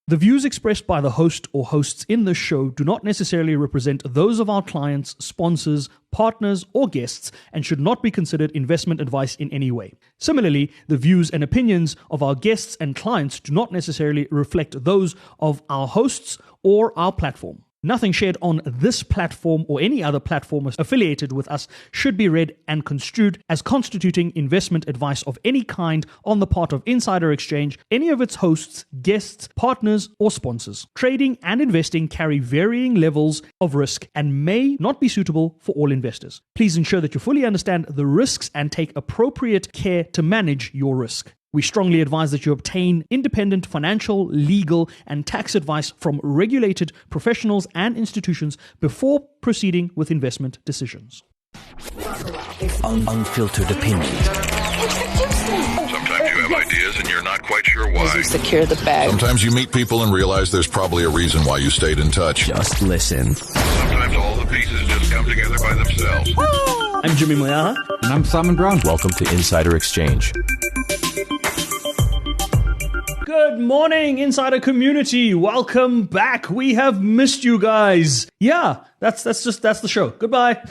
The views expressed by the host or hosts in this show do not necessarily represent those of our clients, sponsors, partners, or guests and should not be considered investment advice in any way. Similarly, the views and opinions of our guests and clients do not necessarily reflect those of our hosts or our platform. Nothing shared on this platform or any other platform affiliated with us should be read and construed as constituting investment advice of any kind on the part of Insider Exchange, any of its hosts, guests, partners, or sponsors. Trading and investing carry varying levels of risk and may not be suitable for all investors. Please ensure that you fully understand the risks and take appropriate care to manage your risk. We strongly advise that you obtain independent financial, legal, and tax advice from regulated professionals and institutions before proceeding with investment decisions. Unfiltered opinion. Sometimes you have ideas and you're not quite sure why. As you secure the bag. Sometimes you meet people and realize there's probably a reason why you stayed in touch. Just listen. Sometimes all the pieces just come together by themselves. I'm Jimmy Moyaha. And I'm Simon Brown. Welcome to Insider Exchange. Good morning, Insider community. Welcome back. We have missed you guys. Yeah, that's the show. Goodbye.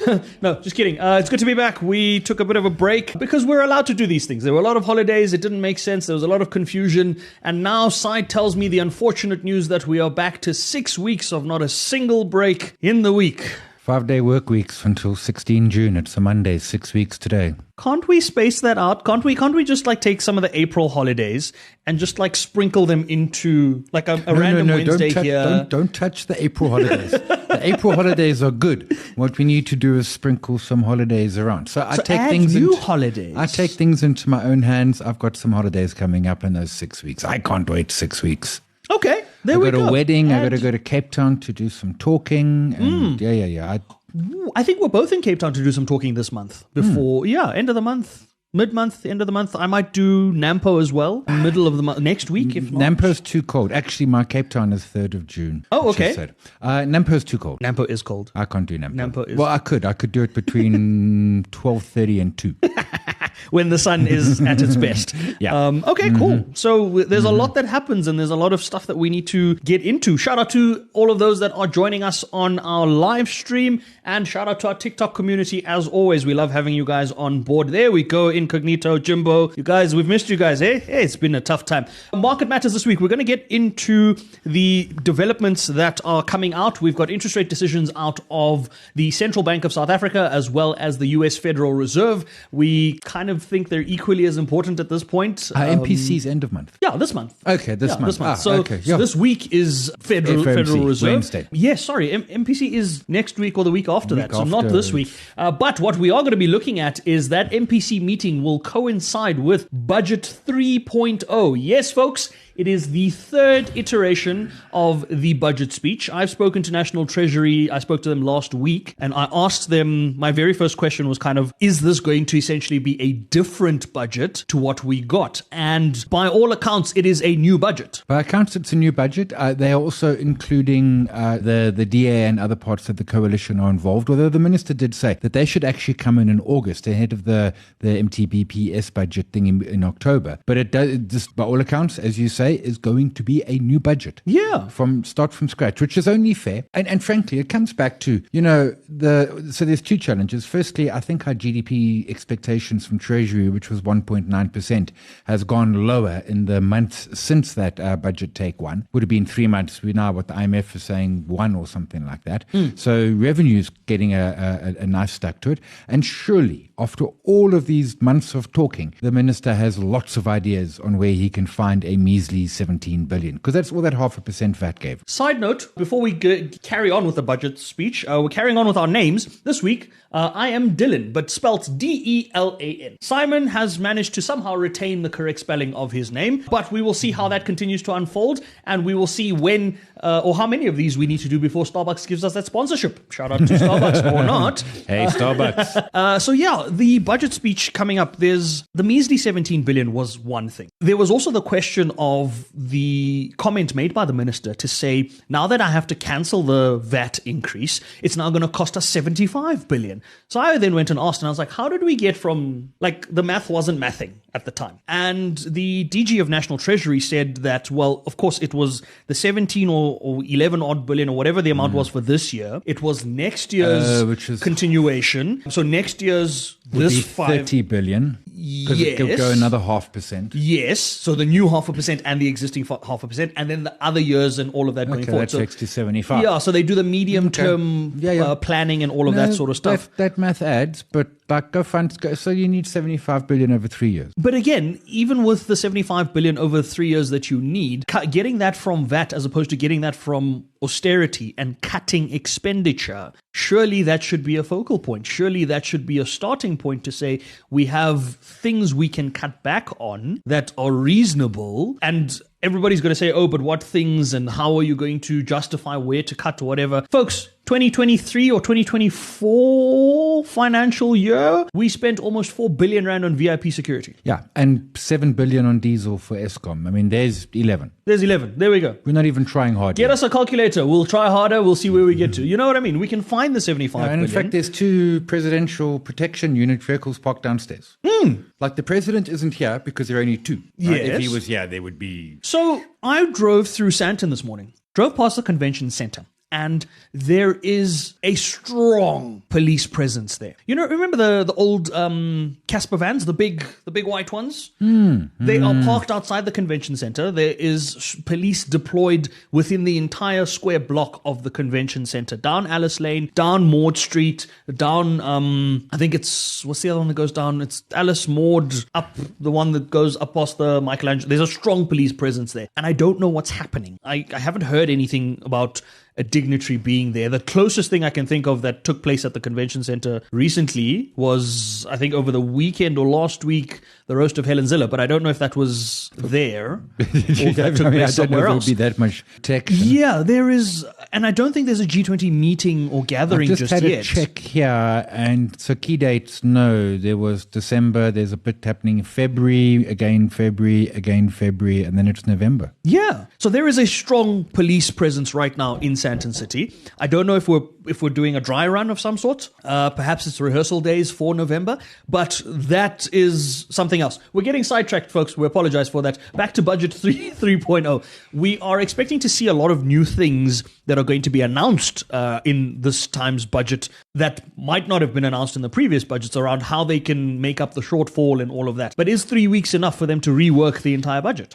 No, just kidding. It's good to be back. We took a bit of a break because we're allowed to do these things. There were a lot of holidays. It didn't make sense. There was a lot of confusion. And now Side tells me the unfortunate news that we are back to 6 weeks of not a single break in the week. 5-day work weeks until 16 June. It's a Monday, 6 weeks today. Can't we space that out? Can't we just like take some of the April holidays and just like sprinkle them into like a random Wednesday here? Don't touch the April holidays. The April holidays are good. What we need to do is sprinkle some holidays around. So I take holidays. I take things into my own hands. I've got some holidays coming up in those 6 weeks. I can't wait 6 weeks. Okay, there we go. I got a wedding. I got to go to Cape Town to do some talking. And yeah. I think we're both in Cape Town to do some talking this month. Before, end of the month. Mid-month, end of the month. I might do Nampo as well, middle of the month, next week if not. Nampo's too cold. Actually, my Cape Town is 3rd of June. Oh, okay. Nampo's too cold. Nampo is cold. I can't do Nampo. Nampo is... Well, I could do it between 12:30 and 2. When the sun is at its best. Yeah. Okay, cool. So there's a lot that happens and there's a lot of stuff that we need to get into. Shout out to all of those that are joining us on our live stream and shout out to our TikTok community. As always, we love having you guys on board. There we go, Incognito, Jimbo. You guys, we've missed you guys, eh? Hey, it's been a tough time. Market Matters this week. We're going to get into the developments that are coming out. We've got interest rate decisions out of the Central Bank of South Africa as well as the US Federal Reserve. We kind of think they're equally as important at this point. MPC's end of month. Yeah, this month. Okay, this month. So this week is Federal Reserve. Wednesday. Yes, sorry. MPC is next week or the week after that. So not this week. But what we are going to be looking at is that MPC meeting will coincide with Budget 3.0. Yes, folks. It is the third iteration of the budget speech. I've spoken to National Treasury. I spoke to them last week and I asked them, my very first question was kind of, is this going to essentially be a different budget to what we got? And by all accounts, it is a new budget. By accounts, it's a new budget. They are also including the DA and other parts of the coalition are involved, although the minister did say that they should actually come in August ahead of the MTBPS budget thing in October. But it does, just by all accounts, as you say, is going to be a new budget. Yeah. Start from scratch, which is only fair. And frankly, it comes back to, so there's two challenges. Firstly, I think our GDP expectations from Treasury, which was 1.9%, has gone lower in the months since that budget take one. Would have been 3 months. We now what the IMF is saying 1 or something like that. So revenue's getting a nice stack to it. And surely, after all of these months of talking, the minister has lots of ideas on where he can find a measly 17 billion, because that's all that 0.5% VAT gave. Side note, before we carry on with the budget speech, we're carrying on with our names. This week, I am Dylan, but spelt D-E-L-A-N. Simon has managed to somehow retain the correct spelling of his name, but we will see how that continues to unfold, and we will see when or how many of these we need to do before Starbucks gives us that sponsorship. Shout out to Starbucks or not. Hey, Starbucks. So yeah, the budget speech coming up, there's the measly 17 billion was one thing. There was also the question of the comment made by the minister to say, now that I have to cancel the VAT increase, it's now going to cost us 75 billion. So I then went and asked, and I was like, how did we get from, like, the math wasn't mathing. at the time. And the DG of National Treasury said that, well, of course, it was the 17 or 11 odd billion or whatever the amount was for this year. It was next year's which is continuation. So next year's would this be 5 30 billion. Because it could go another 0.5%. Yes, so the new 0.5% and the existing 0.5%, and then the other years and all of that going forward. That takes to 75. Yeah, so they do the medium-term planning and all of that sort of stuff. That math adds, but so you need 75 billion over 3 years. But again, even with the 75 billion over 3 years that you need, getting that from VAT as opposed to getting that from austerity and cutting expenditure, surely that should be a focal point. Surely that should be a starting point to say we have things we can cut back on that are reasonable. And everybody's going to say, oh, but what things and how are you going to justify where to cut or whatever? Folks, 2023 or 2024 financial year, we spent almost 4 billion rand on VIP security. Yeah, and 7 billion on diesel for Eskom. I mean, there's 11. There's 11. There we go. We're not even trying hard. Get us a calculator. We'll try harder. We'll see where we get to. You know what I mean? We can find the 75 billion. And in fact, there's 2 presidential protection unit vehicles parked downstairs. Like the president isn't here because there are only 2. Right? Yes. If he was here, there would be... So I drove through Sandton this morning, drove past the convention center, and there is a strong police presence there. You know, remember the old Casper vans, the big white ones? They are parked outside the convention center. There is police deployed within the entire square block of the convention center, down Alice Lane, down Maud Street, down I think it's, what's the other one that goes down? It's Alice Maud, up the one that goes up past the Michelangelo. There's a strong police presence there, and I don't know what's happening. I haven't heard anything about a dignitary being there. The closest thing I can think of that took place at the convention center recently was, I think over the weekend or last week, the roast of Helen Ziller, but I don't know if that was there or if that took place somewhere else. There would be that much tech. Yeah, there is, and I don't think there's a G20 meeting or gathering just yet. had a check here, and so key dates, no, there was December, there's a bit happening in February, again February, and then it's November. Yeah, so there is a strong police presence right now in Sandton City. I don't know if we're doing a dry run of some sort. Perhaps it's rehearsal days for November, but that is something else. We're getting sidetracked, folks. We apologize for that. Back to Budget 3.0. We are expecting to see a lot of new things that are going to be announced in this time's budget that might not have been announced in the previous budgets around how they can make up the shortfall and all of that. But is 3 weeks enough for them to rework the entire budget?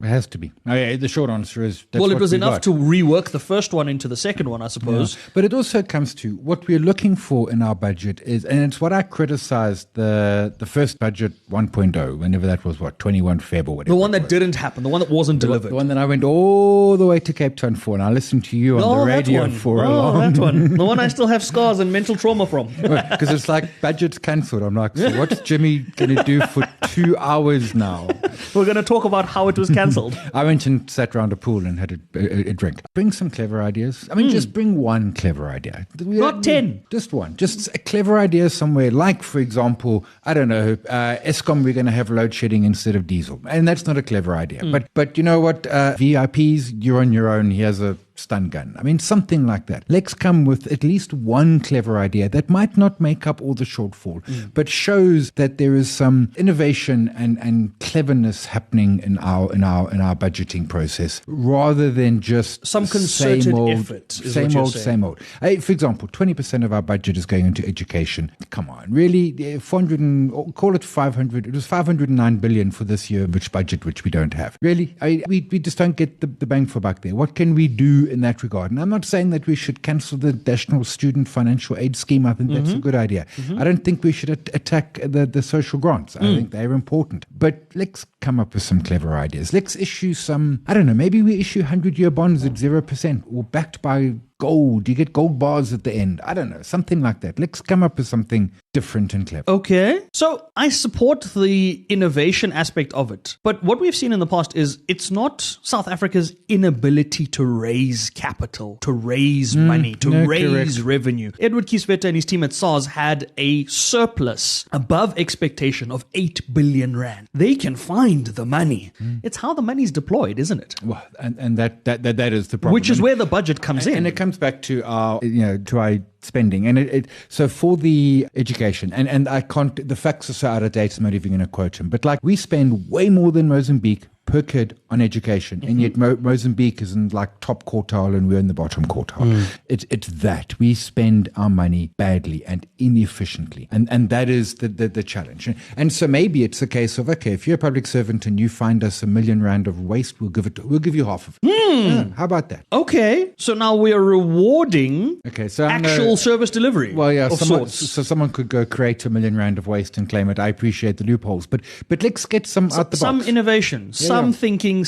It has to be. The short answer is well, it was enough to rework the first one into the second one, I suppose. Yeah. But it also comes to what we're looking for in our budget is, and it's what I criticized the first budget 1.0, whenever that was, 21 Feb or whatever. The one that didn't happen, the one that wasn't delivered. The one that I went all the way to Cape Town for, and I listened to you on the radio for a long that one. The one I still have scars and mental trauma from. Because it's like, budget's cancelled. I'm like, so what's Jimmy going to do for 2 hours now? We're going to talk about how it was cancelled. I went and sat around a pool and had a drink. Bring some clever ideas. I mean, just bring one clever idea. Not 10. Just one. Just a clever idea somewhere. Like, for example, I don't know, Eskom, we're going to have load shedding instead of diesel. And that's not a clever idea. But you know what? VIPs, you're on your own. Here's a stun gun. I mean, something like that. Let's come with at least one clever idea that might not make up all the shortfall, but shows that there is some innovation and cleverness happening in our budgeting process, rather than just some concerted effort. Same old. For example, 20% of our budget is going into education. Come on, really? 400 call it 500. It was 509 billion for this year, which we don't have. Really? We just don't get the bang for buck there. What can we do in that regard? And I'm not saying that we should cancel the National Student Financial Aid Scheme. I think that's a good idea. I don't think we should attack the social grants. I think they're important. But let's come up with some clever ideas. Let's issue some, I don't know, maybe we issue 100-year bonds at 0% or backed by gold. You get gold bars at the end. I don't know, something like that. Let's come up with something different and clever. Okay. So I support the innovation aspect of it. But what we've seen in the past is it's not South Africa's inability to raise capital, to raise money, to raise revenue. Edward Kieswetter and his team at SARS had a surplus above expectation of 8 billion rand. They can find the money. It's how the money's deployed, isn't it? Well, and that is the problem. Which is where the budget comes in. And it comes comes back to our, to our spending. And so for the education, and I can't, the facts are so out of date, I'm not even going to quote him, but like we spend way more than Mozambique per kid on education, and yet Mozambique is in like top quartile and we're in the bottom quartile. It's that we spend our money badly and inefficiently, and that is the challenge. And so maybe it's a case of, okay, if you're a public servant and you find us R1 million of waste, we'll give you half of it. Yeah, how about that? Okay, so now we are rewarding actual service delivery. Well, yeah, of sorts. So someone could go create R1 million of waste and claim it. I appreciate the loopholes, but let's get some out the box. Some innovation. Some thinking,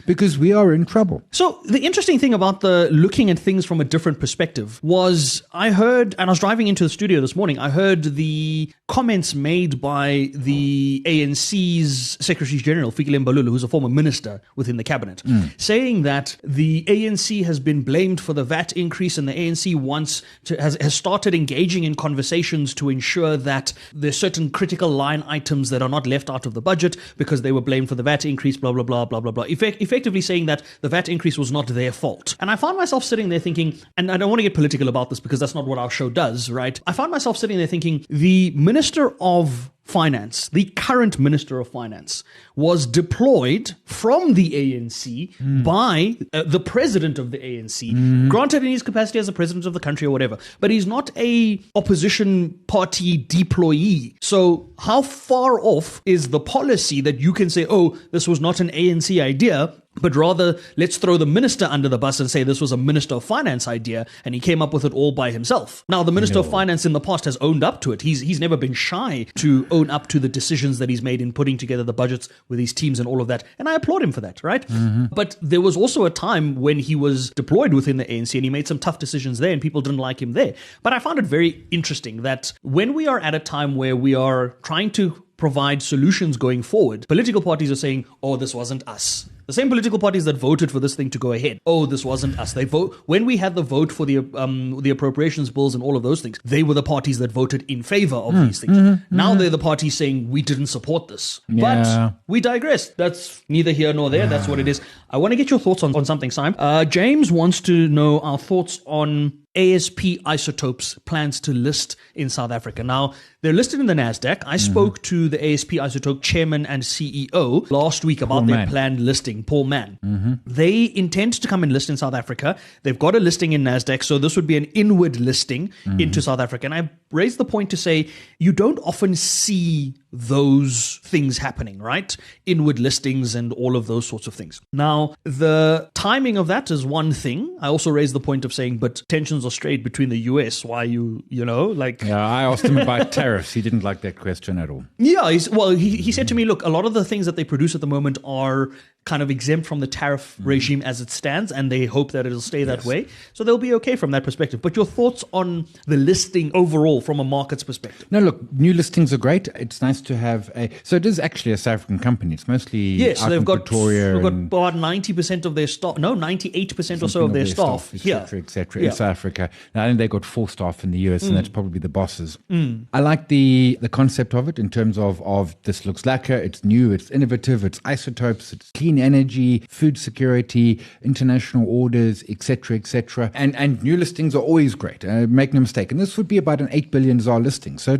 because we are in trouble. So the interesting thing about the looking at things from a different perspective was I heard, and I was driving into the studio this morning, I heard the comments made by the ANC's Secretary General, Fikile Mbalula, who's a former minister within the cabinet, saying that the ANC has been blamed for the VAT increase, and the ANC has started engaging in conversations to ensure that there's certain critical line items that are not left out of the budget because they were blamed for the VAT increase, blah, blah, blah, blah, blah, blah. Effectively saying that the VAT increase was not their fault. And I found myself sitting there thinking, and I don't want to get political about this because that's not what our show does, right? I found myself sitting there thinking, the Minister of Finance, the current Minister of Finance, was deployed from the ANC by the President of the ANC, granted in his capacity as the President of the country or whatever, but he's not a opposition party deployee. So how far off is the policy that you can say, oh, this was not an ANC idea, but rather let's throw the minister under the bus and say this was a Minister of Finance idea and he came up with it all by himself. Now, the Minister of Finance in the past has owned up to it. He's never been shy to own up to the decisions that he's made in putting together the budgets with his teams and all of that. And I applaud him for that, right? But there was also a time when he was deployed within the ANC and he made some tough decisions there and people didn't like him there. But I found it very interesting that when we are at a time where we are trying to provide solutions going forward, political parties are saying, oh, this wasn't us. The same political parties that voted for this thing to go ahead. Oh, this wasn't us. They vote when we had the vote for the appropriations bills and all of those things. They were the parties that voted in favor of these things. Now they're the parties saying we didn't support this. Yeah. But we digress. That's neither here nor there. That's what it is. I want to get your thoughts on something, Simon. James wants to know our thoughts on ASP Isotopes plans to list in South Africa. Now, they're listed in the NASDAQ. I spoke to the ASP Isotope chairman and CEO last week about their planned listing. Poor man. They intend to come and list in South Africa. They've got a listing in NASDAQ, so this would be an inward listing into South Africa. And I raised the point to say you don't often see those things happening, right? Inward listings and all of those sorts of things. Now, the timing of that is one thing. I also raised the point of saying, but tensions are straight between the US. Why Yeah, I asked him about tariffs. He didn't like that question at all. Yeah, he said to me, look, a lot of the things that they produce at the moment are kind of exempt from the tariff regime as it stands, and they hope that it'll stay that way. So they'll be okay from that perspective. But your thoughts on the listing overall from a market's perspective? No, look, new listings are great. It's nice to have so it is actually a South African company. It's mostly out they've in got Pretoria. They've got about 90% of their staff, 98% or so of their staff here. Et cetera, in South Africa. Now, I think they've got 4 staff in the US, and that's probably the bosses. I like the concept of it in terms of this looks lacquer, it's new, it's innovative, it's isotopes, it's clean energy, food security, international orders, etc., etc. And new listings are always great. Make no mistake. And this would be about an 8 billion ZAR listing. So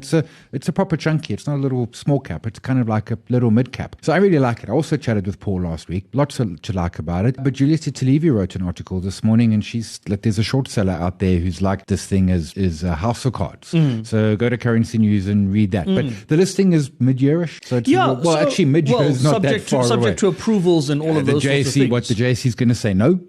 it's a proper chunky. It's not a little small cap. It's kind of like a little mid cap. So I really like it. I also chatted with Paul last week. Lots to like about it. But Julius Titalevi wrote an article this morning, and she's like, there's a short seller out there who's like, this thing is a house of cards. So go to Currency News and read that. But the listing is mid-yearish. So it's actually mid-year is not that far away. Subject to approvals and all of those sorts of things. What the JSE is going to say? No,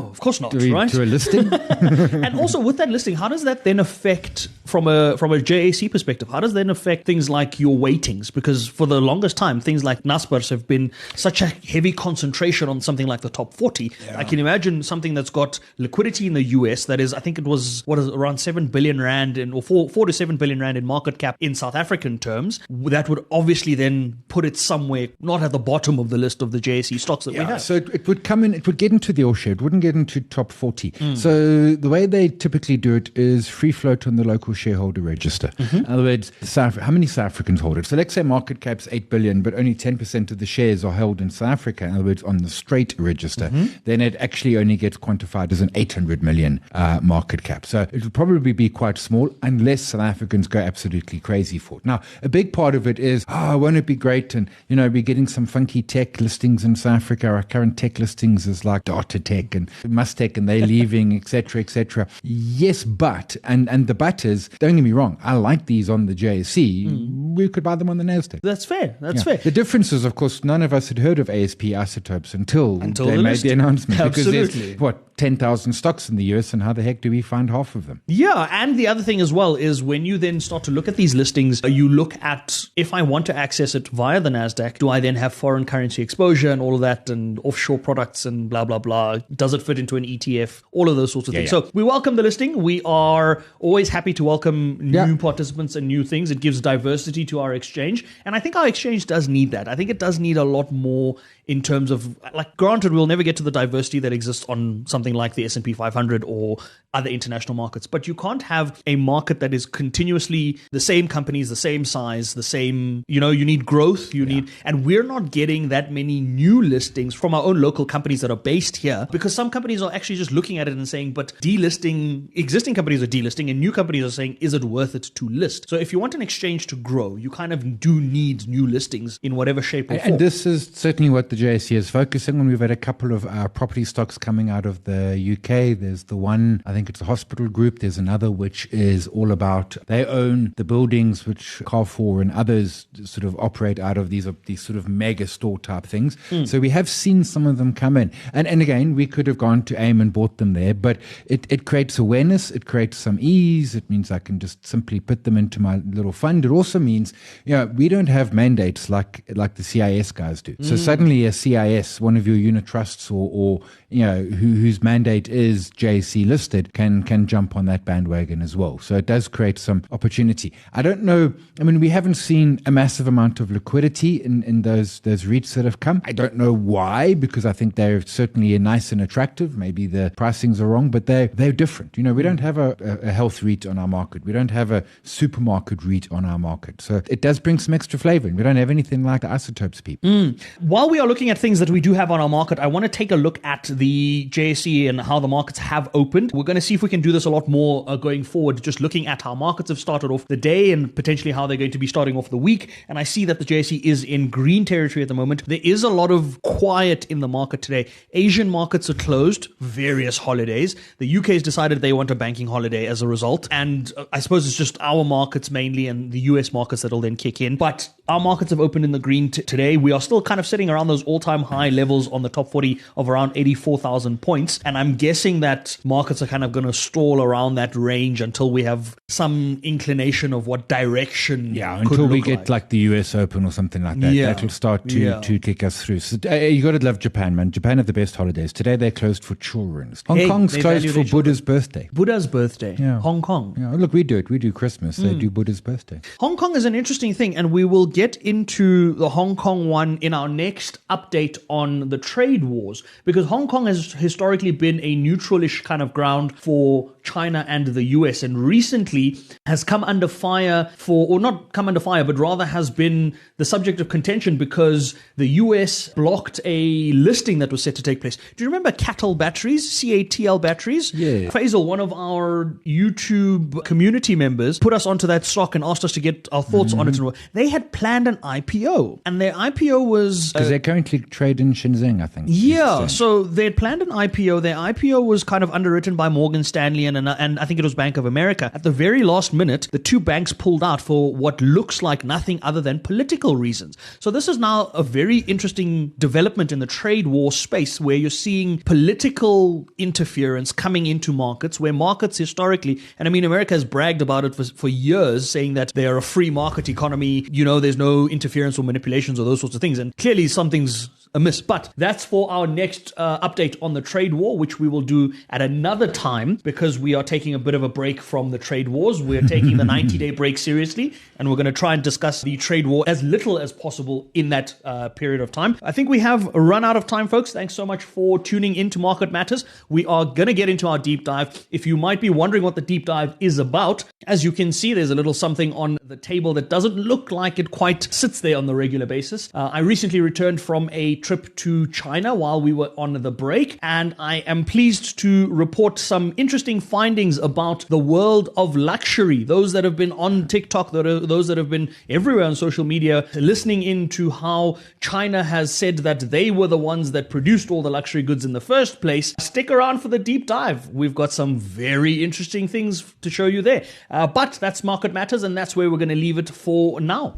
of course not. Right? To a listing. And also with that listing, how does that then affect from a JSE perspective? How does that affect things like your weightings? Because for the longest time, things like Naspers have been such a heavy concentration on something like the top 40. I can imagine something that's got liquidity in the US that is, I think it was around 7 billion rand or 4 to 7 billion rand in market cap in South African terms. That would obviously then put it somewhere not at the bottom of the list of the JSE stocks that we have. So it would come in, it would get into the all-share, it wouldn't get into top 40. So the way they typically do it is free float on the local shareholder register. In other words, how many South Africans hold it? So let's say market cap's 8 billion, but only 10% of the shares are held in South Africa. In other words, on the straight register, then it actually only gets quantified as an 800 million market cap. So it will probably be quite small unless South Africans go absolutely crazy for it. Now, a big part of it is, won't it be great? And, we're getting some funky tech listings in South Africa. Our current tech listings is like Data Tech and Mustech, and they're leaving, etc., etc. Yes, but, and the but is, don't get me wrong, I like these on the JSE. We could buy them on the NASDAQ. That's fair. That's fair. The difference is, of course, none of us had heard of ASP Isotopes until they made the announcement. Absolutely. Because there's, 10,000 stocks in the US, and how the heck do we find half of them? Yeah, and the other thing as well is when you then start to look at these listings, you look at, if I want to access it via the NASDAQ, do I then have foreign currency exposure and all of that and offshore products and blah, blah, blah? Does it fit into an ETF? All of those sorts of things. So we welcome the listing. We are always happy to welcome new participants and new things. It gives diversity to our exchange. And I think our exchange does need that. I think it does need a lot more in terms of, like, granted, we'll never get to the diversity that exists on something like the S&P 500 or other international markets, but you can't have a market that is continuously the same companies, the same size, the same, you need growth, and we're not getting that many new listings from our own local companies that are based here, because some companies are actually just looking at it and saying, but delisting, existing companies are delisting and new companies are saying, is it worth it to list? So if you want an exchange to grow, you kind of do need new listings in whatever shape or form. And this is certainly what the JSE is focusing on. We've had a couple of property stocks coming out of the UK. There's the one, I think it's a hospital group. There's another which is all about, they own the buildings which Carrefour and others sort of operate out of, these sort of mega store type things. So we have seen some of them come in. And again, we could have gone to AIM and bought them there, but it creates awareness. It creates some ease. It means I can just simply put them into my little fund. It also means, we don't have mandates like the CIS guys do. So suddenly a CIS, one of your unit trusts or whose mandate is JSE listed, can jump on that bandwagon as well. So it does create some opportunity. I don't know. I mean, we haven't seen a massive amount of liquidity in those REITs that have come. I don't know why, because I think they're certainly nice and attractive. Maybe the pricings are wrong, but they're different. We don't have a health REIT on our market. We don't have a supermarket REIT on our market. So it does bring some extra flavor. And we don't have anything like the Isotopes people. While we are looking at things that we do have on our market, I want to take a look at the JSE and how the markets have opened. We're going to see if we can do this a lot more going forward, just looking at how markets have started off the day and potentially how they're going to be starting off the week. And I see that the JSE is in green territory at the moment. There is a lot of quiet in the market today. Asian markets are closed, various holidays. The UK has decided they want a banking holiday as a result. And I suppose it's just our markets mainly and the US markets that'll then kick in. But our markets have opened in the green today. We are still kind of sitting around those all-time high levels on the top 40 of around 84,000 points. And I'm guessing that markets are kind of going to stall around that range until we have some inclination of what direction until we get like the US Open or something like that. That'll start to kick us through. So you got to love Japan, man. Japan have the best holidays. Today they're closed for children. Hong Kong's closed for Buddha's birthday. Buddha's birthday. Yeah. Hong Kong. Yeah. Look, we do it. We do Christmas. They do Buddha's birthday. Hong Kong is an interesting thing, and we will get into the Hong Kong one in our next update on the trade wars, because Hong Kong has historically been a neutralish kind of ground for China and the US, and recently has come under fire or not come under fire, but rather has been the subject of contention because the US blocked a listing that was set to take place. Do you remember CATL batteries, CATL batteries? Yeah. Faisal, one of our YouTube community members, put us onto that stock and asked us to get our thoughts on it. They had planned an IPO, and their IPO was... Because they currently trade in Shenzhen, I think. Yeah, so they had planned an IPO. Their IPO was kind of underwritten by Morgan Stanley and I think it was Bank of America. At the very last minute, the two banks pulled out for what looks like nothing other than political reasons. So this is now a very interesting development in the trade war space, where you're seeing political interference coming into markets, where markets historically, and I mean, America has bragged about it for years, saying that they are a free market economy, there's no interference or manipulations or those sorts of things. And clearly something's amiss. But that's for our next update on the trade war, which we will do at another time because we are taking a bit of a break from the trade wars. We're taking the 90-day break seriously, and we're going to try and discuss the trade war as little as possible in that period of time. I think we have run out of time, folks. Thanks so much for tuning into Market Matters. We are going to get into our deep dive. If you might be wondering what the deep dive is about, as you can see, there's a little something on the table that doesn't look like it quite sits there on the regular basis. I recently returned from a trip to China while we were on the break, and I am pleased to report some interesting findings about the world of luxury. Those that have been on TikTok, those that have been everywhere on social media, listening into how China has said that they were the ones that produced all the luxury goods in the first place. Stick around for the deep dive. We've got some very interesting things to show you there. But that's Market Matters, and that's where we're going to leave it for now.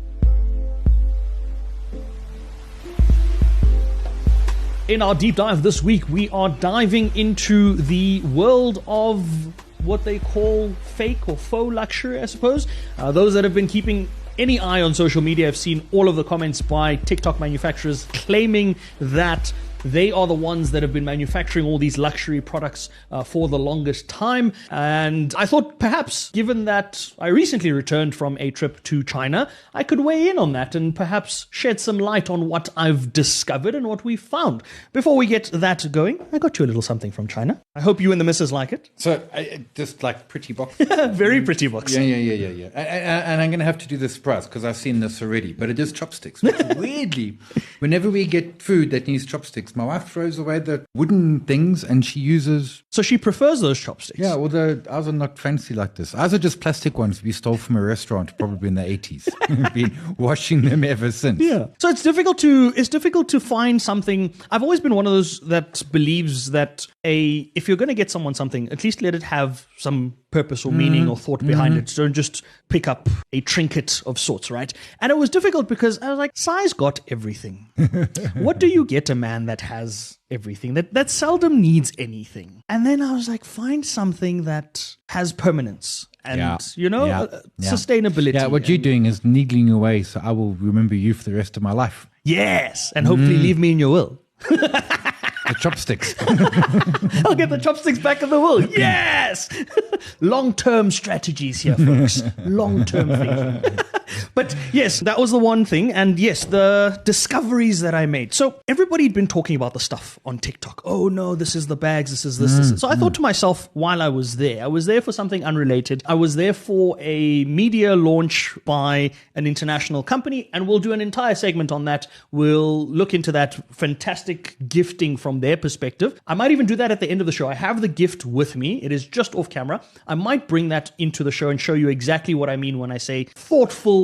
In our deep dive this week, we are diving into the world of what they call fake or faux luxury, I suppose. Those that have been keeping any eye on social media have seen all of the comments by TikTok manufacturers claiming that they are the ones that have been manufacturing all these luxury products for the longest time. And I thought perhaps, given that I recently returned from a trip to China, I could weigh in on that and perhaps shed some light on what I've discovered and what we've found. Before we get that going, I got you a little something from China. I hope you and the missus like it. So, just like pretty box. Very pretty box. Yeah. And I'm going to have to do the surprise because I've seen this already, but it is chopsticks. Which weirdly, whenever we get food that needs chopsticks, my wife throws away the wooden things and she uses... So she prefers those chopsticks? Yeah, well, ours are not fancy like this. Ours are just plastic ones we stole from a restaurant probably in the 80s. We've been washing them ever since. Yeah. So it's difficult to find something. I've always been one of those that believes that if you're going to get someone something, at least let it have some purpose or meaning or thought behind it. Don't just pick up a trinket of sorts, right? And it was difficult because I was like, size got everything. What do you get a man that has everything, that seldom needs anything? And then I was like, find something that has permanence and, sustainability. Yeah, what you're doing is needling away, so I will remember you for the rest of my life. Yes, and hopefully leave me in your will. The chopsticks. I'll get the chopsticks back in the will. Yes! Long-term strategies here, folks. Long-term thinking. But yes, that was the one thing. And yes, the discoveries that I made. So everybody had been talking about the stuff on TikTok. Oh no, this is the bags, this is this. So I thought to myself while I was there for something unrelated. I was there for a media launch by an international company, and we'll do an entire segment on that. We'll look into that fantastic gifting from their perspective. I might even do that at the end of the show. I have the gift with me. It is just off camera. I might bring that into the show and show you exactly what I mean when I say thoughtful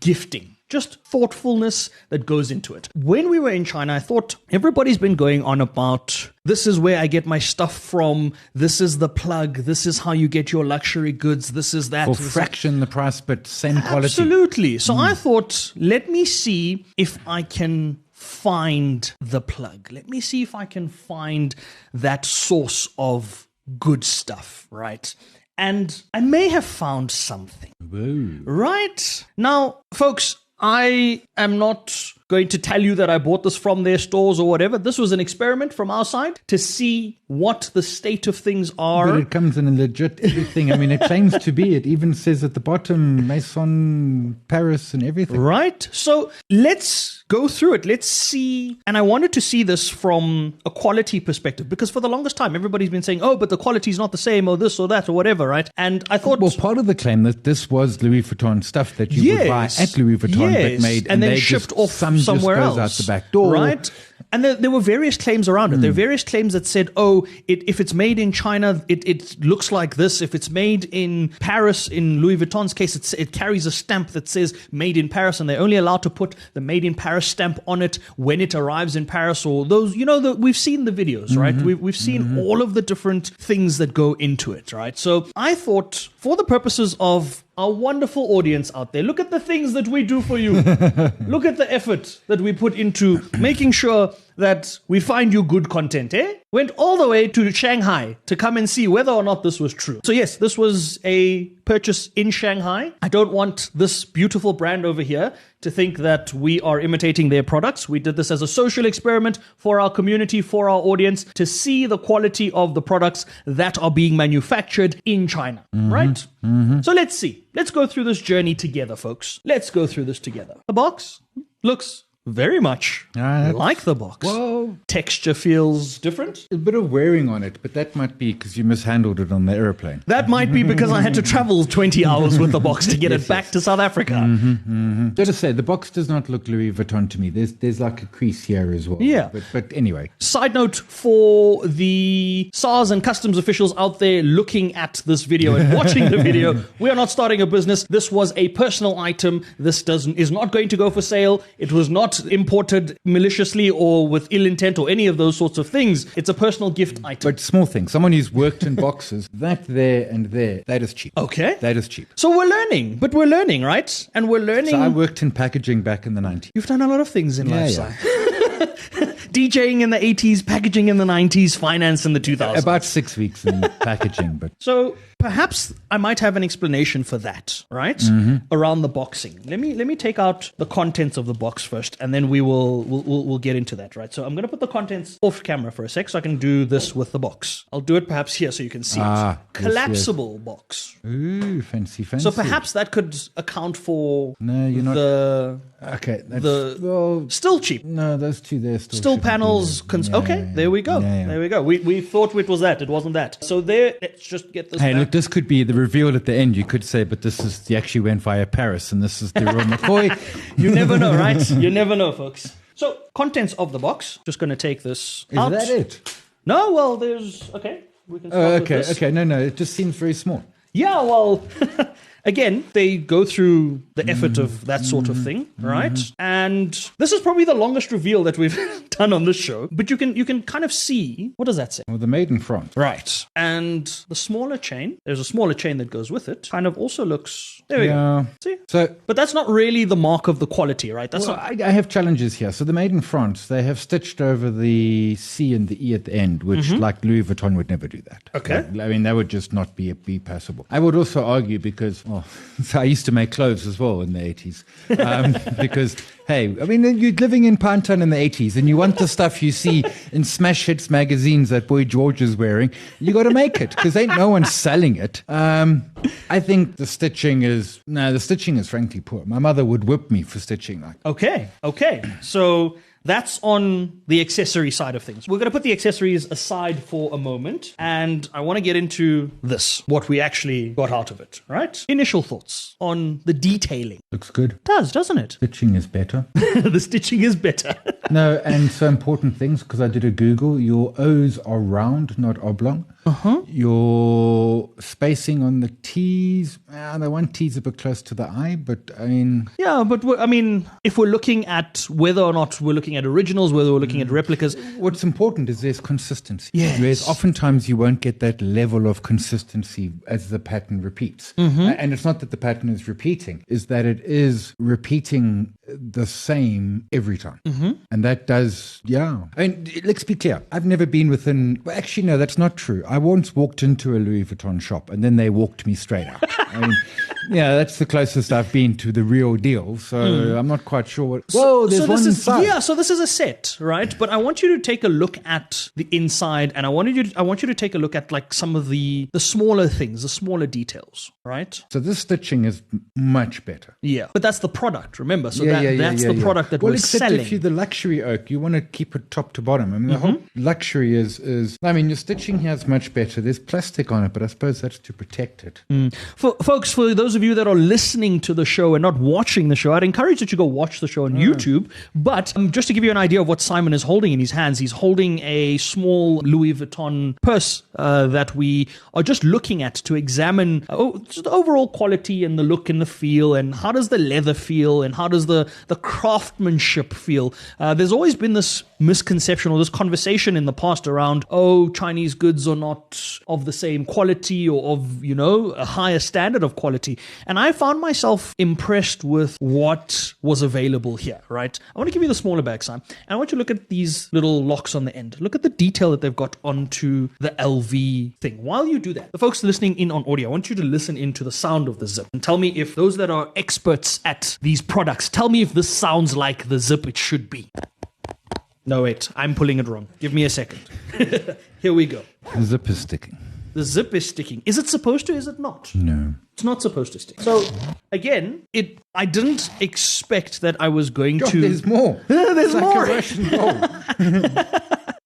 gifting. Just thoughtfulness that goes into it. When we were in China, I thought everybody's been going on about this is where I get my stuff from. This is the plug. This is how you get your luxury goods. This is that. For fraction the price, but same quality. Absolutely. So I thought, let me see if I can find the plug. Let me see if I can find that source of good stuff, right? And I may have found something. Whoa. Right? Now, folks, I am not going to tell you that I bought this from their stores or whatever. This was an experiment from our side to see what the state of things are. But it comes in a legit everything. I mean, it claims to be. It even says at the bottom, Maison, Paris, and everything. Right? So let's go through it. Let's see. And I wanted to see this from a quality perspective because for the longest time, everybody's been saying, oh, but the quality is not the same or this or that or whatever, right? And I thought... Well, part of the claim that this was Louis Vuitton stuff that you would buy at Louis Vuitton, but made and then shipped off somewhere else. Out the back door. Right? And there were various claims around it. There were various claims that said, oh, if it's made in China, it looks like this. If it's made in Paris, in Louis Vuitton's case, it carries a stamp that says made in Paris, and they're only allowed to put the made in Paris stamp on it when it arrives in Paris, or those, we've seen the videos, right? We've seen all of the different things that go into it, right? So I thought, for the purposes of our wonderful audience out there, look at the things that we do for you. Look at the effort that we put into making sure sure that we find you good content, went all the way to Shanghai to come and see whether or not this was true. So yes, this was a purchase in Shanghai. I don't want this beautiful brand over here to think that we are imitating their products. We did this as a social experiment for our community, for our audience, to see the quality of the products that are being manufactured in China, right? So let's see. Let's go through this journey together, folks. Let's go through this together. The box looks very much like the box. Whoa. Texture feels different. A bit of wearing on it, but that might be because you mishandled it on the aeroplane. That might be because I had to travel 20 hours with the box to get it back to South Africa. Let us say, the box does not look Louis Vuitton to me. There's like a crease here as well. Yeah. But anyway. Side note for the SARS and customs officials out there looking at this video and watching the video, we are not starting a business. This was a personal item. This is not going to go for sale. It was not imported maliciously or with ill intent or any of those sorts of things. It's a personal gift item. But small thing. Someone who's worked in boxes, that there and there, that is cheap. Okay. That is cheap. So we're learning, right? And we're learning. So I worked in packaging back in the 90s. You've done a lot of things in life, Yeah. DJing in the 80s, packaging in the 90s, finance in the 2000s. About 6 weeks in packaging, but So perhaps I might have an explanation for that, right? Around the boxing. Let me take out the contents of the box first, and then we'll get into that, right? So I'm going to put the contents off camera for a sec, so I can do this with the box. I'll do it perhaps here so you can see it. Collapsible box. ooh, fancy. So perhaps that could account for No, you're not. the Okay, that's, the still cheap. no, those two there still Still shouldn't be panels. there. Okay, there we go. Yeah. There we go. We thought it was that. It wasn't that. So there, let's just get this Hey, back. look, this could be the reveal at the end. You could say, but this is, you actually went via Paris, and this is the real McCoy. You never know, right? You never know, folks. So, contents of the box. Just going to take this Is out. that it? No, well, there's... Okay, we can start with this. Okay. No, it just seems very small. Yeah, well... Again, they go through the effort of that sort of thing, right? And this is probably the longest reveal that we've done on this show. But you can kind of see, what does that say? Well, the made in France. Right. And the smaller chain, there's a smaller chain that goes with it, kind of also looks, there we Yeah. go. See? So, But that's not really the mark of the quality, right? That's well, not. I have challenges here. So the made in France, they have stitched over the C and the E at the end, which like Louis Vuitton would never do that. Okay. I mean, that would just not be passable. I would also argue because, so I used to make clothes as well in the 80s. Because, hey, I mean, you're living in Pinetown in the 80s and you want the stuff you see in smash hits magazines that Boy George is wearing. You got to make it because ain't no one selling it. I think the stitching is frankly poor. My mother would whip me for stitching like Okay. So that's on the accessory side of things. We're going to put the accessories aside for a moment, and I want to get into this, what we actually got out of it, right? Initial thoughts on the detailing. looks good. It does, doesn't it? Stitching is better. The stitching is better. No, and so important things, because I did a Google, your O's are round, not oblong. Your spacing on the T's, the one T's a bit close to the I, but I mean... Yeah, but if we're looking at whether or not we're looking at originals, whether we're looking at replicas, What's important is there's consistency. Yes. Whereas oftentimes you won't get that level of consistency as the pattern repeats. And it's not that the pattern is repeating, is that it is repeating the same every time. And that does, I mean, let's be clear. I've never been within, well, actually, no, that's not true. I once walked into a Louis Vuitton shop and then they walked me straight out. I mean, that's the closest I've been to the real deal. So I'm not quite sure what. Whoa, there's one inside. Yeah, so this is a set, right? But I want you to take a look at the inside, and I want you to take a look at like some of the smaller things, the smaller details, right? So this stitching is much better. Yeah, but that's the product, remember? So that's the product that we're except selling. if you're the luxury oak, you want to keep it top to bottom. I mean, the whole luxury is. I mean, your stitching here is much better. There's plastic on it, but I suppose that's to protect it. For those of you that are listening to the show and not watching the show, I'd encourage that you go watch the show on YouTube. But just to give you an idea of what Simon is holding in his hands, he's holding a small Louis Vuitton purse that we are just looking at to examine just the overall quality and the look and the feel, and how does the leather feel, and how does the the craftsmanship feel. There's always been this misconception or this conversation in the past around, Chinese goods are not of the same quality or of, a higher standard of quality. And I found myself impressed with what was available here, right? I want to give you the smaller bag, Simon. And I want you to look at these little locks on the end. Look at the detail that they've got onto the LV thing. While you do that, the folks listening in on audio, I want you to listen into the sound of the zip and tell me if those that are experts at these products, tell me if this sounds like the zip it should be. No, wait, I'm pulling it wrong. Give me a second. Here we go. The zip is sticking. The zip is sticking. Is it supposed to? Is it not? No. It's not supposed to stick. So, again, I didn't expect that I was going to... There's more. There's like more. A Russian roll.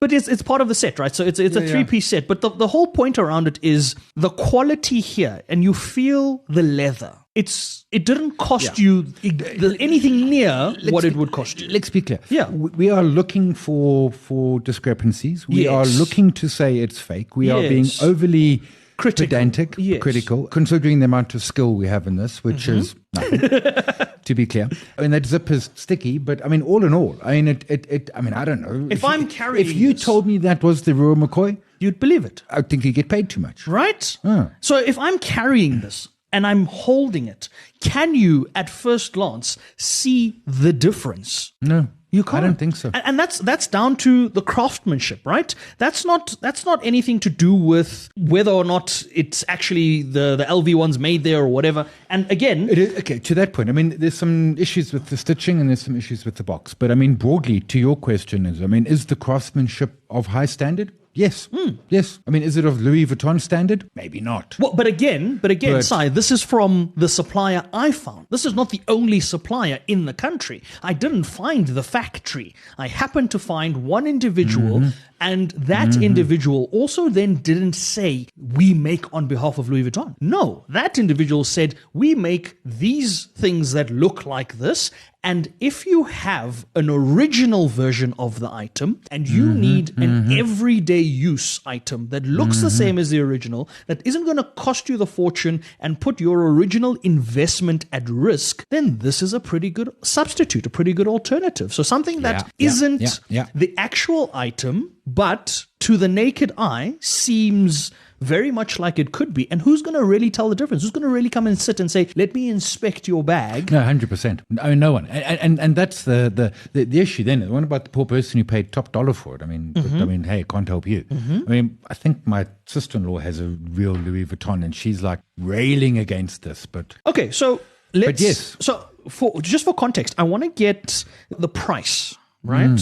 But it's part of the set, right? So it's a three-piece set. But the whole point around it is the quality here, and you feel the leather. It didn't cost you anything near what it would cost you. Let's be clear. Yeah. We are looking for discrepancies. We are looking to say it's fake. We are being overly pedantic, critical, considering the amount of skill we have in this, which is nothing, to be clear. I mean, that zip is sticky, but I mean, all in all, I mean, I don't know. If I'm carrying If you told me that was the Royal McCoy, you'd believe it. I think you get paid too much. Right? So if I'm carrying this and I'm holding it, can you, at first glance, see the difference? No. You can't. I don't think so. And that's down to the craftsmanship, right? That's not anything to do with whether or not it's actually the LV ones made there or whatever. And again... Okay, to that point, I mean, there's some issues with the stitching and there's some issues with the box. But I mean, broadly, to your question is the craftsmanship of high standard? Yes. Yes. I mean, is it of Louis Vuitton standard? Maybe not. Well, but again, Si, this is from the supplier I found. This is not the only supplier in the country. I didn't find the factory. I happened to find one individual, and that individual also then didn't say, we make on behalf of Louis Vuitton. No, that individual said, we make these things that look like this, and if you have an original version of the item and you need an everyday use item that looks the same as the original, that isn't going to cost you the fortune and put your original investment at risk, then this is a pretty good substitute, a pretty good alternative. So something that isn't the actual item, but to the naked eye seems very much like it could be. And who's going to really tell the difference? Who's going to really come and sit and say, let me inspect your bag? No, 100%. I mean, no one. And that's the issue then. The one about the poor person who paid top dollar for it. I mean, hey, can't help you. I mean, I think my sister-in-law has a real Louis Vuitton and she's like railing against this. But okay, so let's... But yes. So for context, I want to get the price, right?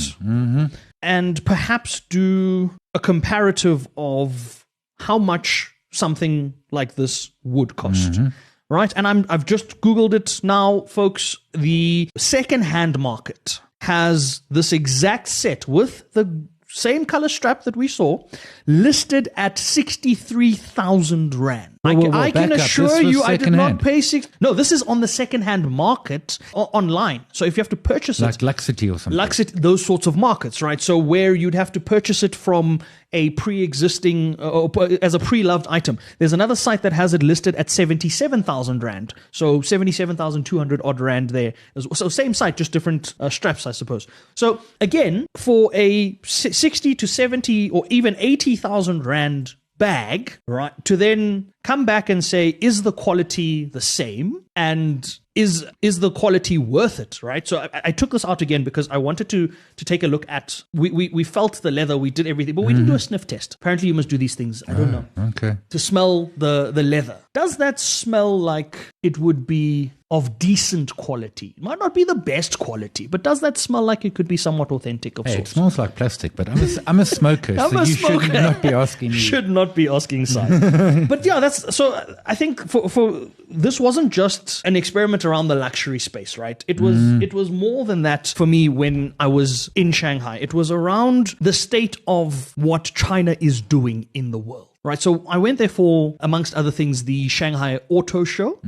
And perhaps do a comparative of how much something like this would cost, right? And I've just Googled it now, folks. The second-hand market has this exact set with the same color strap that we saw, listed at 63,000 Rand. I can assure you I did not pay No, this is on the second-hand market online. So if you have to purchase like Luxity or something. Luxity, those sorts of markets, right? So where you'd have to purchase it from a pre-existing, as a pre-loved item. There's another site that has it listed at 77,000 Rand. So 77,200 odd Rand there. So same site, just different straps, I suppose. So again, for a 60 to 70 or even 80,000 Rand bag, right, to then come back and say, is the quality the same? And is the quality worth it, right? So I took this out again because I wanted to take a look at, we felt the leather, we did everything, but we didn't do a sniff test. Apparently you must do these things, I don't know. Okay. To smell the leather. Does that smell like it would be of decent quality? It might not be the best quality, but does that smell like it could be somewhat authentic of sorts? It smells like plastic, but I'm a smoker, so you should not be asking me. Should not be asking Si. But yeah, that's so. I think for this wasn't just an experiment around the luxury space, right? It was more than that for me when I was in Shanghai. It was around the state of what China is doing in the world. right? So I went there for, amongst other things, the Shanghai Auto Show.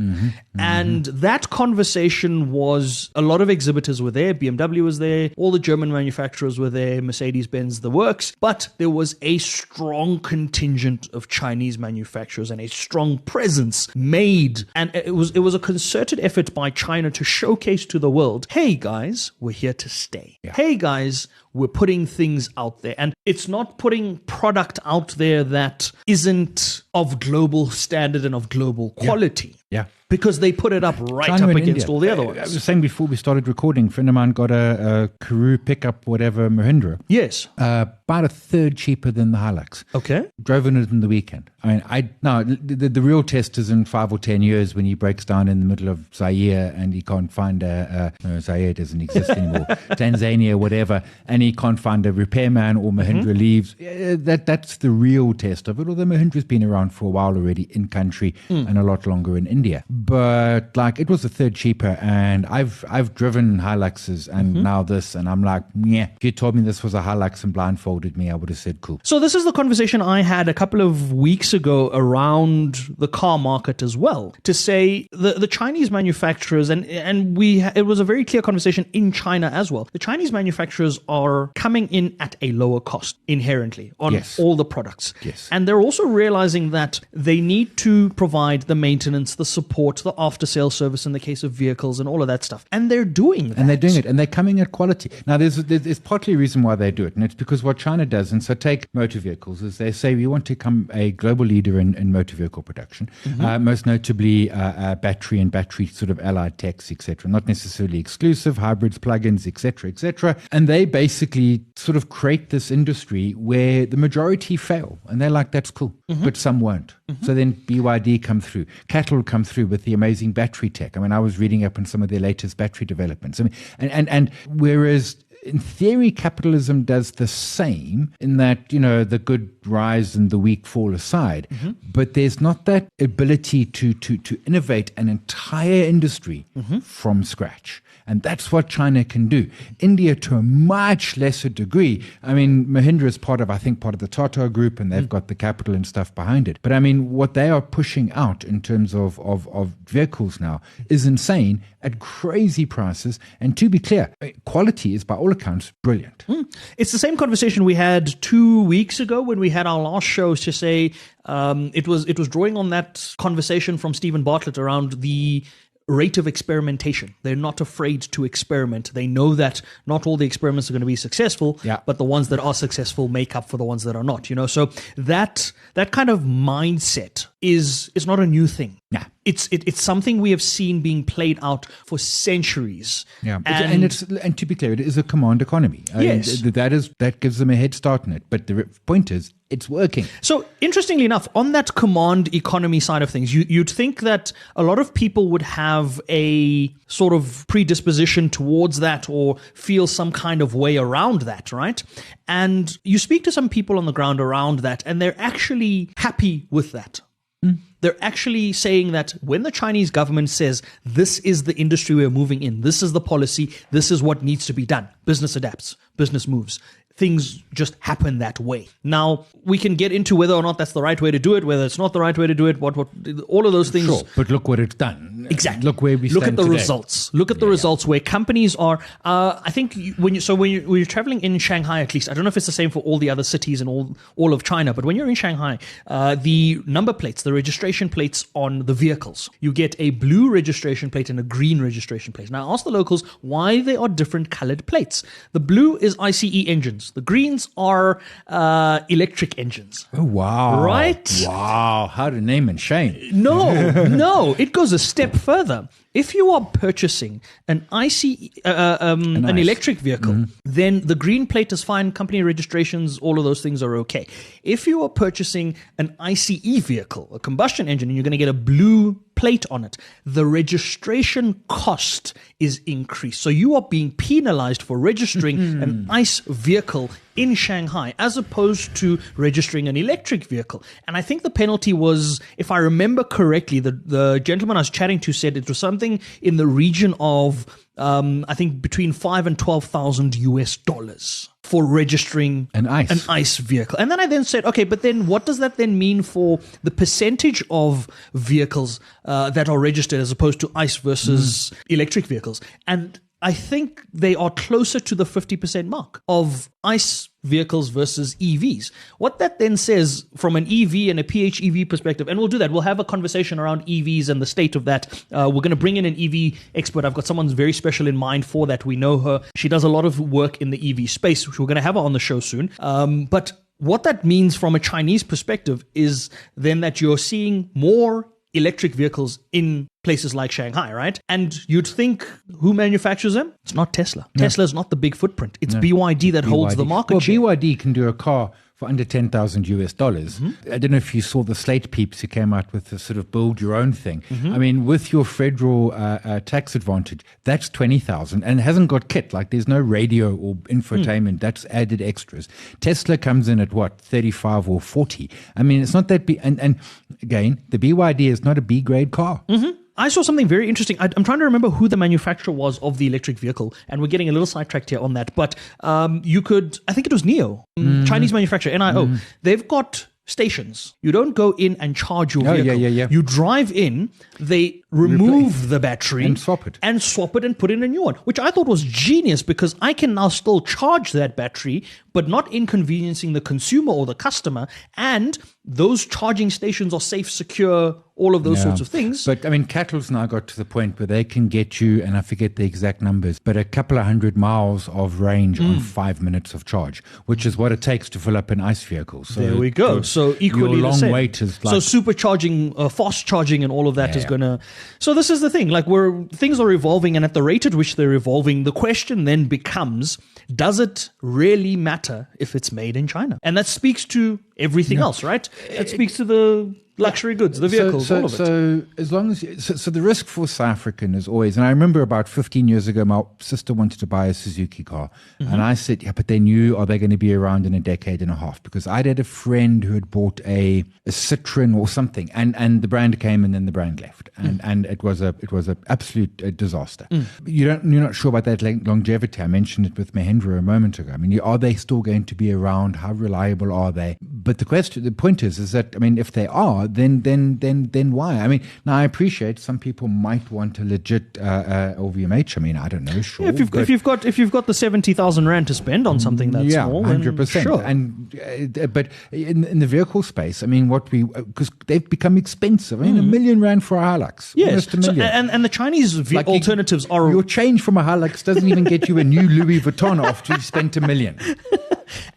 And that conversation was, a lot of exhibitors were there. BMW was there. All the German manufacturers were there. Mercedes-Benz, the works. But there was a strong contingent of Chinese manufacturers and a strong presence made. And it was a concerted effort by China to showcase to the world, hey guys, we're here to stay. Yeah. Hey guys, we're putting things out there. And it's not putting product out there that isn't of global standard and of global quality. Yeah. Because they put it up right China up and against India. all the other I ones. was saying before we started recording, a friend of mine got a Karoo pickup, whatever, Mahindra. Yes. About a third cheaper than the Hilux. Okay. Drove in it in the weekend. I mean, the real test is in 5 or 10 years when he breaks down in the middle of Zaire and he can't find no, Zaire doesn't exist anymore, Tanzania, whatever, and he can't find a repairman or Mahindra leaves. That's the real test of it, although Mahindra's been around for a while already in country and a lot longer in India. But like, it was a third cheaper, and I've driven Hiluxes and now this, and I'm like, yeah, if you told me this was a Hilux and blindfolded me, I would have said cool. So this is the conversation I had a couple of weeks ago around the car market as well, to say the Chinese manufacturers, and it was a very clear conversation in China as well. The Chinese manufacturers are coming in at a lower cost inherently on all the products. Yes. And they're also realizing that they need to provide the maintenance, the support, the after-sale service in the case of vehicles and all of that stuff. And they're doing that. And they're doing it, and they're coming at quality. Now, there's partly a reason why they do it, and it's because what China does, and so take motor vehicles, is they say we want to become a global leader in motor vehicle production, most notably battery and battery sort of allied techs, etc. Not necessarily exclusive, hybrids, plug-ins, etc., etc. And they basically sort of create this industry where the majority fail, and they're like, that's cool, but some won't. So then BYD come through, Cattle come through with the amazing battery tech. I mean, I was reading up on some of their latest battery developments. I mean, and whereas in theory, capitalism does the same in that, you know, the good rise and the weak fall aside, but there's not that ability to innovate an entire industry from scratch. And that's what China can do. India, to a much lesser degree. I mean, Mahindra is part of the Tata Group, and they've got the capital and stuff behind it. But I mean, what they are pushing out in terms of vehicles now is insane at crazy prices. And to be clear, quality is by all accounts brilliant. It's the same conversation we had 2 weeks ago when we had our last show, to say it was drawing on that conversation from Stephen Bartlett around the rate of experimentation. They're not afraid to experiment. They know that not all the experiments are going to be successful, but the ones that are successful make up for the ones that are not, you know. So that kind of mindset is not a new thing. Yeah. It's something we have seen being played out for centuries. Yeah, and to be clear, it is a command economy. Yes. That gives them a head start in it. But the point is, it's working. So interestingly enough, on that command economy side of things, you'd think that a lot of people would have a sort of predisposition towards that or feel some kind of way around that, right? And you speak to some people on the ground around that, and they're actually happy with that. They're actually saying that when the Chinese government says, this is the industry we're moving in, this is the policy, this is what needs to be done, business adapts, business moves. Things just happen that way. Now, we can get into whether or not that's the right way to do it, whether it's not the right way to do it, what all of those things. Sure, but look what it's done. Exactly. Look where we stand Look at the today. results. Look at the results where companies are. I think when you're traveling in Shanghai, at least, I don't know if it's the same for all the other cities and all of China, but when you're in Shanghai, the number plates, the registration plates on the vehicles, you get a blue registration plate and a green registration plate. Now, I asked the locals why they are different colored plates. The blue is ICE engines. The greens are electric engines. Oh, wow. Right? Wow. How to name and shame. No, it goes a step further. If you are purchasing an an electric vehicle, then the green plate is fine, company registrations, all of those things are okay. If you are purchasing an ICE vehicle, a combustion engine, and you're going to get a blue plate on it, the registration cost is increased. So you are being penalized for registering an ICE vehicle in Shanghai as opposed to registering an electric vehicle. And I think the penalty was, if I remember correctly, the gentleman I was chatting to said it was something in the region of, I think between $5,000 and $12,000 for registering an ICE vehicle. And then I said, okay, but then what does that then mean for the percentage of vehicles that are registered as opposed to ICE versus electric vehicles? And I think they are closer to the 50% mark of ICE vehicles versus EVs. What that then says from an EV and a PHEV perspective, and we'll do that. We'll have a conversation around EVs and the state of that. We're going to bring in an EV expert. I've got someone very special in mind for that. We know her. She does a lot of work in the EV space, which we're going to have her on the show soon. But what that means from a Chinese perspective is then that you're seeing more electric vehicles in places like Shanghai, right? And you'd think, who manufactures them? It's not Tesla. No. Tesla's not the big footprint. It's BYD that holds the market share. BYD can do a car for under $10,000. I don't know if you saw the Slate peeps who came out with the sort of build your own thing. I mean, with your federal tax advantage, that's $20,000 and it hasn't got kit. Like there's no radio or infotainment. That's added extras. Tesla comes in at what, 35 or 40. I mean, it's not that big. And again, the BYD is not a B grade car. I saw something very interesting. I'm trying to remember who the manufacturer was of the electric vehicle, and we're getting a little sidetracked here on that. But you could, I think it was NIO, Chinese manufacturer, NIO. They've got stations. You don't go in and charge your vehicle. You drive in, they remove the battery and swap it and put in a new one, which I thought was genius because I can now still charge that battery, but not inconveniencing the consumer or the customer. And those charging stations are safe, secure, all of those sorts of things. But I mean, Cattle's now got to the point where they can get you, and I forget the exact numbers, but a couple of 100 miles of range on 5 minutes of charge, which is what it takes to fill up an ICE vehicle. So there we go. So equally your long the same. wait is like, so supercharging, fast charging, and all of that is going to. So this is the thing. Like things are evolving, and at the rate at which they're evolving, the question then becomes: does it really matter if it's made in China? And that speaks to everything else, right? That speaks to the luxury goods, the vehicles, all of it. So as long as so the risk for South African is always, and I remember about 15 years ago, my sister wanted to buy a Suzuki car, and I said, yeah, but they knew, are they going to be around in a decade and a half? Because I'd had a friend who had bought a Citroen or something, and the brand came and then the brand left, and it was a absolute disaster. You're not sure about that longevity. I mentioned it with Mahindra a moment ago. I mean, are they still going to be around? How reliable are they? But the point is that, I mean, if they are, then why? I mean, now I appreciate some people might want a legit LVMH. I mean, I don't know. Sure, if you've got the 70,000 rand to spend on something that's small, 100%. Sure. And but in the vehicle space, I mean, because they've become expensive. I mean, $1 million rand for a Hilux. Yes, $1 million. And the Chinese alternatives are your change from a Hilux doesn't even get you a new Louis Vuitton after you spent $1 million.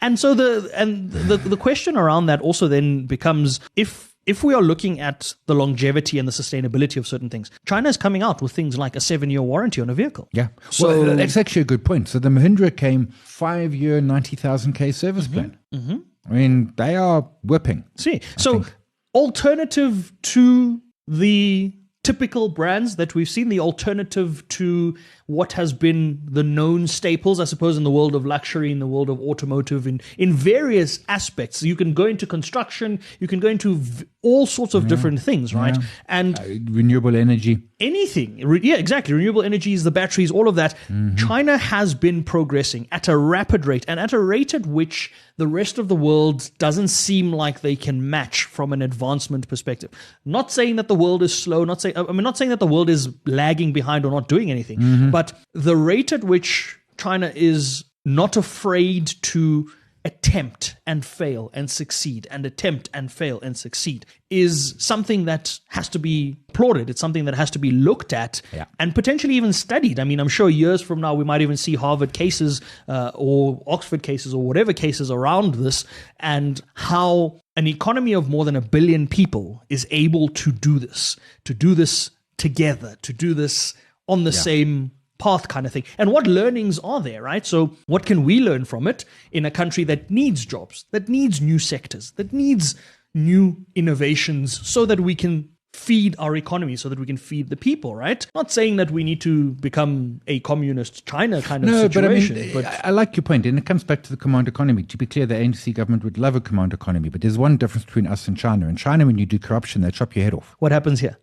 And so the question around that also then becomes, if we are looking at the longevity and the sustainability of certain things, China is coming out with things like a 7-year warranty on a vehicle. Yeah. So well, that's actually a good point. So the Mahindra came 5-year, 90,000K service plan. I mean, they are whipping. So alternative to the typical brands that we've seen, the alternative to what has been the known staples, I suppose, in the world of luxury, in the world of automotive, in various aspects. You can go into construction, you can go into all sorts of different things, right? And renewable energy. Anything. Yeah, exactly. Renewable energies, the batteries, all of that. China has been progressing at a rapid rate, and at a rate at which the rest of the world doesn't seem like they can match from an advancement perspective. Not saying that the world is slow, not saying that the world is lagging behind or not doing anything, but the rate at which China is not afraid to attempt and fail and succeed and attempt and fail and succeed is something that has to be applauded. It's something that has to be looked at and potentially even studied. I mean, I'm sure years from now we might even see Harvard cases or Oxford cases or whatever cases around this, and how an economy of more than 1 billion people is able to do this together, to do this on the same path kind of thing. And what learnings are there, right? So what can we learn from it in a country that needs jobs, that needs new sectors, that needs new innovations so that we can feed our economy so that we can feed the people, right? Not saying that we need to become a communist China kind of situation. But I like your point, and it comes back to the command economy. To be clear, the ANC government would love a command economy, but there's one difference between us and China. In China, when you do corruption, they chop your head off. What happens here?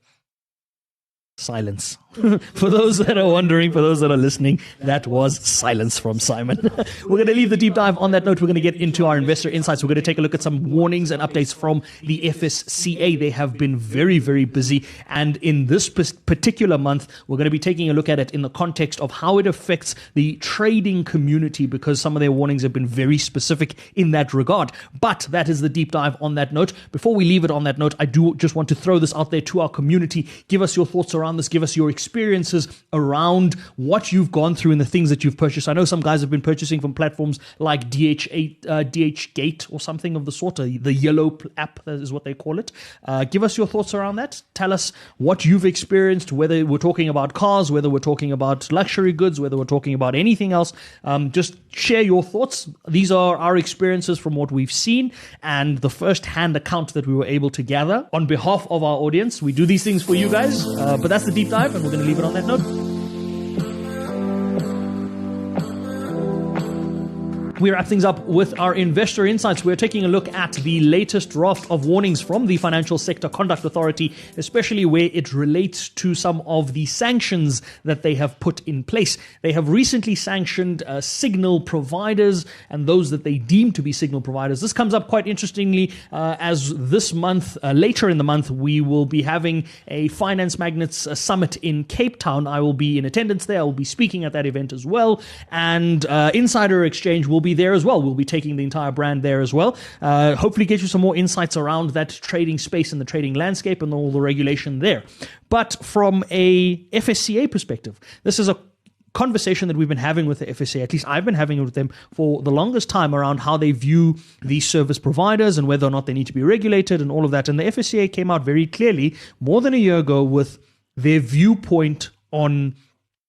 Silence. For those that are wondering, for those that are listening, that was silence from Simon. We're going to leave the deep dive on that note. We're going to get into our investor insights. We're going to take a look at some warnings and updates from the FSCA. They have been very, very busy. And in this particular month, we're going to be taking a look at it in the context of how it affects the trading community, because some of their warnings have been very specific in that regard. But that is the deep dive on that note. Before we leave it on that note, I do just want to throw this out there to our community. Give us your thoughts around this. Give us your experiences around what you've gone through and the things that you've purchased. I know some guys have been purchasing from platforms like DHgate or something of the sort, the yellow app, that is what they call it. Give us your thoughts around that. Tell us what you've experienced, whether we're talking about cars, whether we're talking about luxury goods, whether we're talking about anything else. Just share your thoughts. These are our experiences from what we've seen and the first-hand account that we were able to gather on behalf of our audience. We do these things for you guys, but that's the deep dive, and we're going to leave it on that note. We wrap things up with our investor insights. We're taking a look at the latest draft of warnings from the Financial Sector Conduct Authority, especially where it relates to some of the sanctions that they have put in place. They have recently sanctioned signal providers and those that they deem to be signal providers. This comes up quite interestingly as this month, later in the month, we will be having a Finance Magnates Summit in Cape Town. I will be in attendance there. I will be speaking at that event as well. And Insider Exchange will be there as well. We'll be taking the entire brand there as well. Hopefully get you some more insights around that trading space and the trading landscape and all the regulation there. But from a FSCA perspective, this is a conversation that we've been having with the FSCA, at least I've been having it with them for the longest time, around how they view these service providers and whether or not they need to be regulated and all of that. And the FSCA came out very clearly more than a year ago with their viewpoint on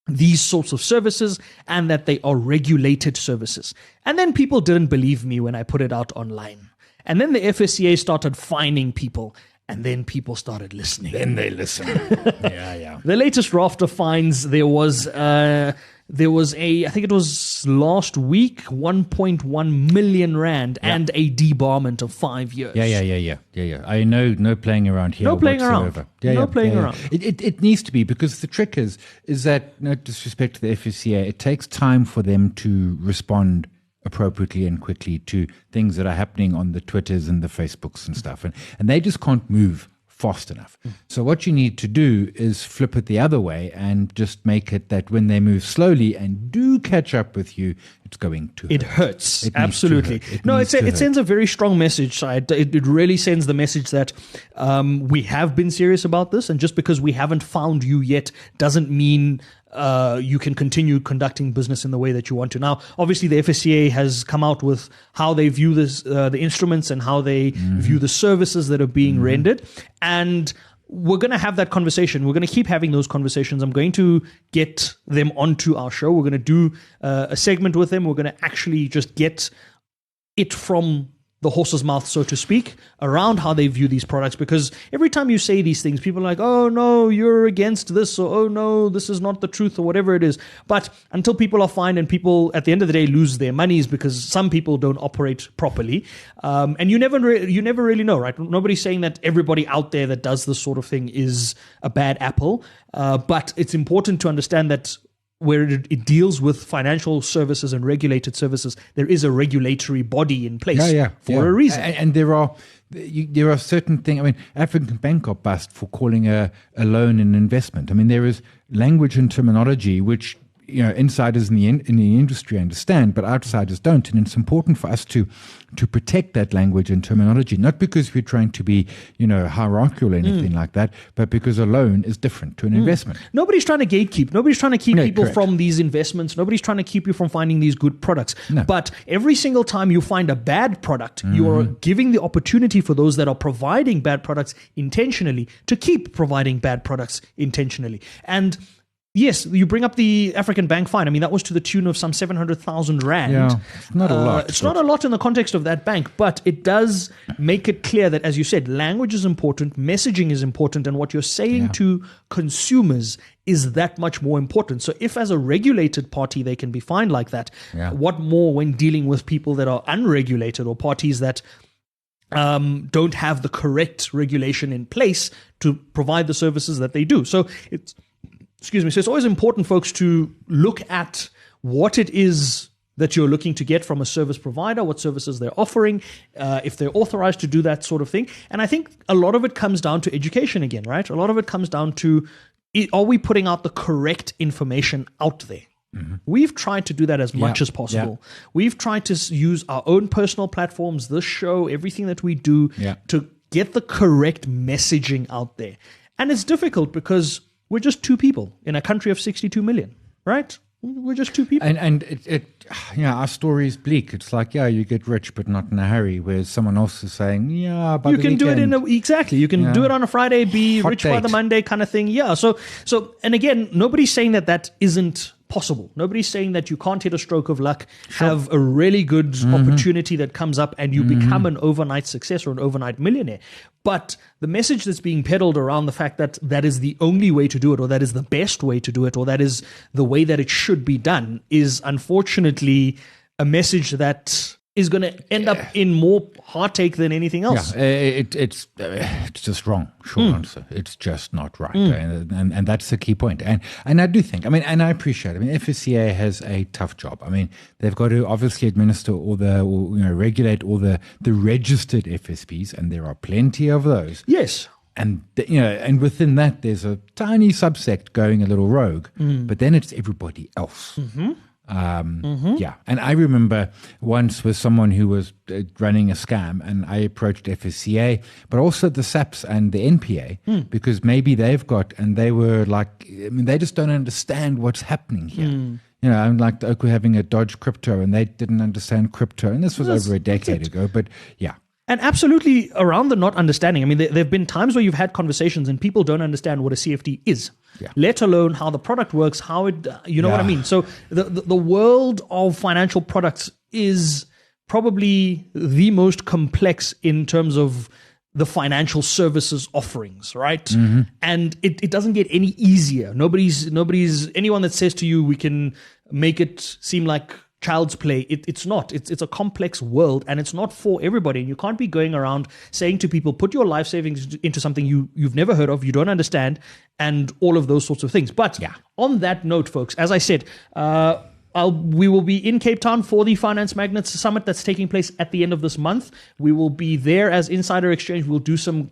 these sorts of services and that they are regulated services. And then people didn't believe me when I put it out online. And then the FSCA started fining people. And then people started listening. Then they listen. Yeah. The latest draft of fines, there was I think it was last week, 1.1 million rand and a debarment of 5 years. Yeah. I know, no playing around here. No playing whatsoever. around. No playing around. It needs to be, because the trick is that, no disrespect to the FSCA, it takes time for them to respond appropriately and quickly to things that are happening on the Twitters and the Facebooks and stuff. And they just can't move fast enough. So what you need to do is flip it the other way and just make it that when they move slowly and do catch up with you, it's going to hurt. It hurts. Absolutely. It sends a very strong message. It really sends the message that we have been serious about this, and just because we haven't found you yet doesn't mean you can continue conducting business in the way that you want to. Now, obviously, the FSCA has come out with how they view this, the instruments and how they view the services that are being rendered. And we're going to have that conversation. We're going to keep having those conversations. I'm going to get them onto our show. We're going to do a segment with them. We're going to actually just get it from the horse's mouth, so to speak, around how they view these products. Because every time you say these things, people are like, oh no, you're against this, or oh no, this is not the truth, or whatever it is. But until people are fined and people at the end of the day lose their monies because some people don't operate properly, and you never really know, right? Nobody's saying that everybody out there that does this sort of thing is a bad apple, but it's important to understand that where it deals with financial services and regulated services, there is a regulatory body in place for a reason. And there are certain things. I mean, African Bank got bust for calling a loan an investment. I mean, there is language and terminology which, you know, insiders in the industry understand, but outsiders don't. And it's important for us to protect that language and terminology, not because we're trying to be, you know, hierarchical or anything like that, but because a loan is different to an investment. Nobody's trying to gatekeep. Nobody's trying to keep people correct. from these investments. Nobody's trying to keep you from finding these good products. No. But every single time you find a bad product, you are giving the opportunity for those that are providing bad products intentionally to keep providing bad products intentionally. And Yes, you bring up the African bank fine. I mean, that was to the tune of some 700,000 rand. Yeah, it's not a lot. It's not a lot in the context of that bank, but it does make it clear that, as you said, language is important, messaging is important, and what you're saying to consumers is that much more important. So if as a regulated party they can be fined like that, what more when dealing with people that are unregulated or parties that don't have the correct regulation in place to provide the services that they do. So so it's always important, folks, to look at what it is that you're looking to get from a service provider, what services they're offering, if they're authorized to do that sort of thing. And I think a lot of it comes down to education again, right? A lot of it comes down to, are we putting out the correct information out there? Mm-hmm. We've tried to do that as much as possible. We've tried to use our own personal platforms, this show, everything that we do to get the correct messaging out there. And it's difficult because we're just two people in a country of 62 million, right? We're just two people. And our story is bleak. It's like, you get rich, but not in a hurry. Whereas someone else is saying, by you the can weekend, do it exactly. You can do it on a Friday, be Hot rich by date. the Monday kind of thing. Yeah. So, and again, nobody's saying that isn't possible. Nobody's saying that you can't hit a stroke of luck, have a really good opportunity that comes up and you become an overnight success or an overnight millionaire. But the message that's being peddled around the fact that that is the only way to do it, or that is the best way to do it, or that is the way that it should be done is unfortunately a message that is going to end up in more heartache than anything else. It's just wrong. Short answer. It's just not right, and that's the key point. And I do think, and I appreciate. FSCA has a tough job. They've got to obviously administer regulate all the registered FSPs, and there are plenty of those. Yes. And and within that, there's a tiny subsect going a little rogue, but then it's everybody else. And I remember once with someone who was running a scam, and I approached FSCA, but also the SAPs and the NPA, because maybe they've got, and they were like, they just don't understand what's happening here. I'm like the Oak were having a Dodge crypto, and they didn't understand crypto, and this was over a decade ago, but And absolutely around the not understanding. There have been times where you've had conversations and people don't understand what a CFD is, let alone how the product works, how it, you know what I mean? So the world of financial products is probably the most complex in terms of the financial services offerings, right? And it doesn't get any easier. Anyone that says to you, we can make it seem like child's play, it's not. It's a complex world, and it's not for everybody. And you can't be going around saying to people, put your life savings into something you've never heard of, you don't understand, and all of those sorts of things. But on that note, folks, as I said, we will be in Cape Town for the Finance Magnates Summit that's taking place at the end of this month. We will be there as Insider Exchange. We'll do some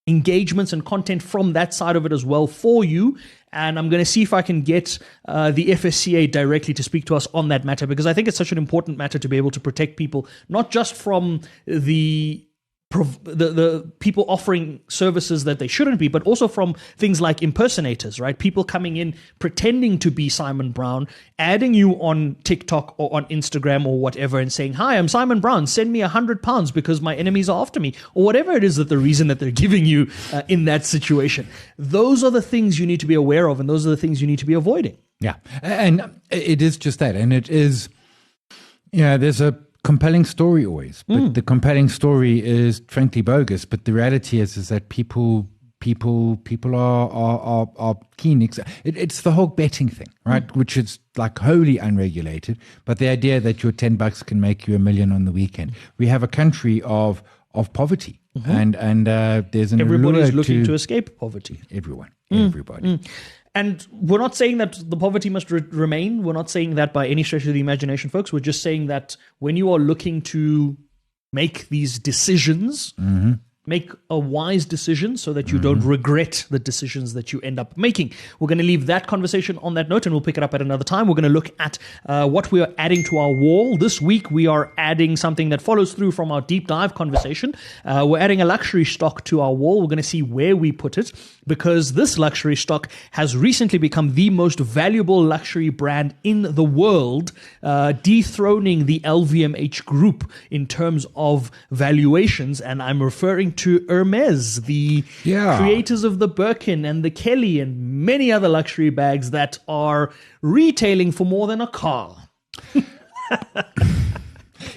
engagements and content from that side of it as well for you. And I'm going to see if I can get the FSCA directly to speak to us on that matter, because I think it's such an important matter to be able to protect people, not just from the people offering services that they shouldn't be, but also from things like impersonators, right? People coming in, pretending to be Simon Brown, adding you on TikTok or on Instagram or whatever and saying, hi, I'm Simon Brown, send me £100 because my enemies are after me, or whatever it is that the reason that they're giving you in that situation. Those are the things you need to be aware of, and those are the things you need to be avoiding. Yeah. And it is just that. And it is, there's a compelling story always, but the compelling story is frankly bogus. But the reality is that people are keen. It's the whole betting thing, right? Which is like wholly unregulated. But the idea that your $10 can make you $1 million on the weekend. We have a country of poverty, and there's an everybody's looking to escape poverty. Everybody. And we're not saying that the poverty must remain. We're not saying that by any stretch of the imagination, folks. We're just saying that when you are looking to make these decisions, make a wise decision so that you don't regret the decisions that you end up making. We're going to leave that conversation on that note, and we'll pick it up at another time. We're going to look at what we are adding to our wall. This week, we are adding something that follows through from our deep dive conversation. We're adding a luxury stock to our wall. We're going to see where we put it, because this luxury stock has recently become the most valuable luxury brand in the world, dethroning the LVMH group in terms of valuations. And I'm referring to Hermes, the creators of the Birkin and the Kelly and many other luxury bags that are retailing for more than a car.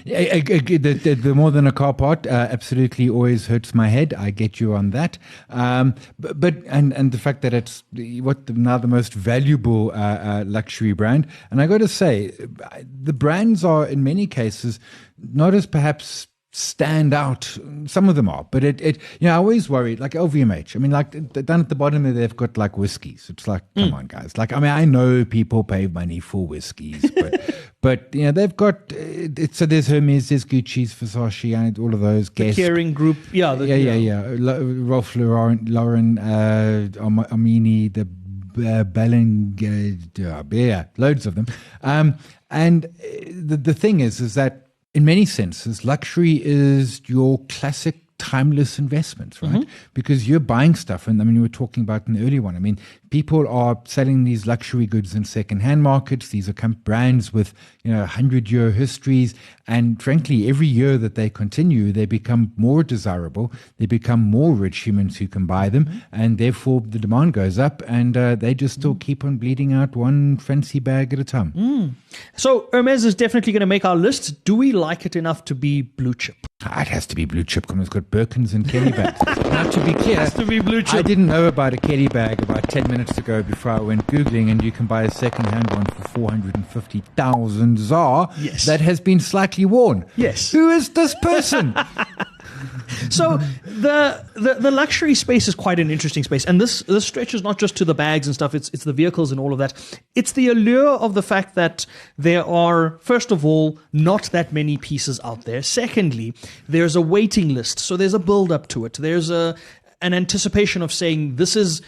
The more than a car part absolutely always hurts my head. I get you on that. But the fact that it's now the most valuable luxury brand. And I got to say, the brands are in many cases not as perhaps stand out. Some of them are, but I always worry, like LVMH. I mean, like down at the bottom there, they've got like whiskeys. It's like, come on, guys. Like, I mean, I know people pay money for whiskeys, but they've got so there's Hermes, there's Gucci's, Versace, and all of those. The Kering Group, Ralph Lauren, Armani, the Balenciaga, loads of them. And the thing is that, in many senses, luxury is your classic timeless investments, right? Because you're buying stuff, and I mean, you were talking about an early one. I mean, people are selling these luxury goods in second-hand markets. These are brands with 100-year histories, and frankly, every year that they continue, they become more desirable. They become more rich humans who can buy them, and therefore the demand goes up, and they just still keep on bleeding out one fancy bag at a time. So Hermes is definitely going to make our list. Do we like it enough to be blue chip? It has to be blue chip because it's got Birkins and Kelly bags. Now, to be clear, It has to be blue chip. I didn't know about a Kelly bag about 10 minutes ago before I went Googling, and you can buy a second-hand one for 450,000 ZAR that has been slightly worn. Yes. Who is this person? So the luxury space is quite an interesting space, and this stretches not just to the bags and stuff. It's the vehicles and all of that. It's the allure of the fact that there are, first of all, not that many pieces out there. Secondly, there's a waiting list, so there's a build up to it. There's an anticipation of saying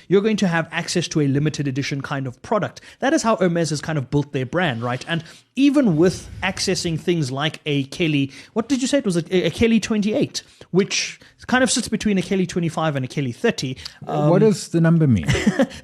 you're going to have access to a limited edition kind of product. That is how Hermes has kind of built their brand, right? And even with accessing things like a Kelly, what did you say? It was a Kelly 28, which kind of sits between a Kelly 25 and a Kelly 30. What does the number mean?